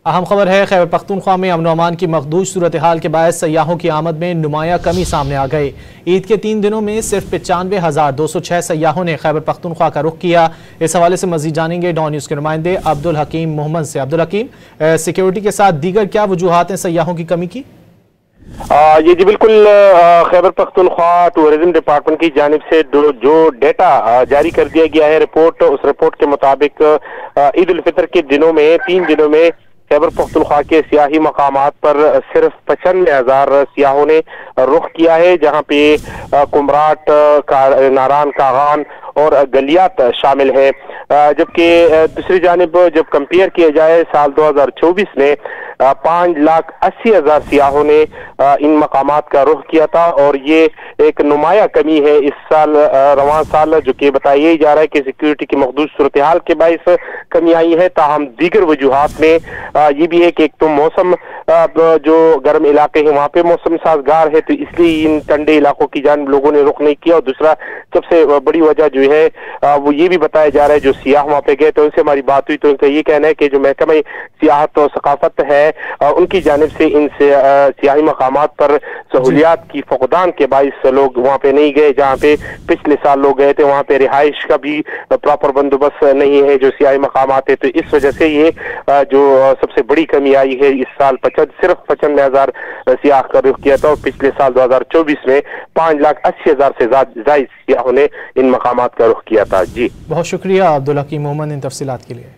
اہم خبر ہے خیبر پختونخوا میں امن و امان کی مخدوش صورتحال کے باعث سیاحوں کی آمد میں نمایاں کمی سامنے آ گئی۔ عید کے 3 دنوں میں صرف 95,206 سیاحوں نے خیبر پختونخوا کا رخ کیا۔ اس حوالے سے مزید جانیں گے ڈان نیوز کے نمائندے عبدالحکیم محمد سے۔ عبدالحکیم، سیکیورٹی کے ساتھ دیگر کیا وجوہات ہیں سیاحوں کی کمی کی؟ جی بالکل، خیبر پختونخوا ٹورزم ڈپارٹمنٹ کی جانب سے جو ڈیٹا جاری کر دیا گیا ہے اس رپورٹ کے مطابق عید الفطر کے دنوں میں 3 دنوں میں خیبر پختونخوا کے سیاحی مقامات پر صرف 95,000 سیاحوں نے رخ کیا ہے، جہاں پہ کمراٹ، ناران، کاغان اور گلیات شامل ہیں، جبکہ دوسری جانب جب کمپیئر کیا جائے سال 2024 میں 5,80,000 سیاحوں نے ان مقامات کا رخ کیا تھا، اور یہ ایک نمایاں کمی ہے اس سال، رواں سال، جو کہ بتایا جا رہا ہے کہ سیکیورٹی کی مخدوش صورتحال کے باعث کمی آئی ہے۔ تاہم دیگر وجوہات میں یہ بھی ہے کہ ایک تو موسم، جو گرم علاقے ہیں وہاں پہ موسم سازگار ہے، تو اس لیے ان ٹھنڈے علاقوں کی جانب لوگوں نے رخ نہیں کیا، اور دوسرا سب سے بڑی وجہ جو ہے وہ یہ بھی بتایا جا رہا ہے جو سیاح وہاں پہ گئے تو ان سے ہماری بات ہوئی تو ان کا یہ کہنا ہے کہ جو محکمہ سیاحت و ثقافت ہے ان کی جانب سے ان سیاحی مقامات پر سہولیات کی فقدان کے باعث لوگ وہاں پہ نہیں گئے، جہاں پہ پچھلے سال لوگ گئے تھے وہاں پہ رہائش کا بھی پراپر بندوبست نہیں ہے جو سیاحی مقامات ہے، تو اس وجہ سے یہ جو سب سے بڑی کمی آئی ہے اس سال صرف 95,000 سیاح کا رخ کیا تھا، اور پچھلے سال 2024 میں 5,80,000 سے زائد سیاحوں نے ان مقامات کا رخ کیا تھا۔ جی بہت شکریہ عبدالحکیم محمد ان تفصیلات کے لیے۔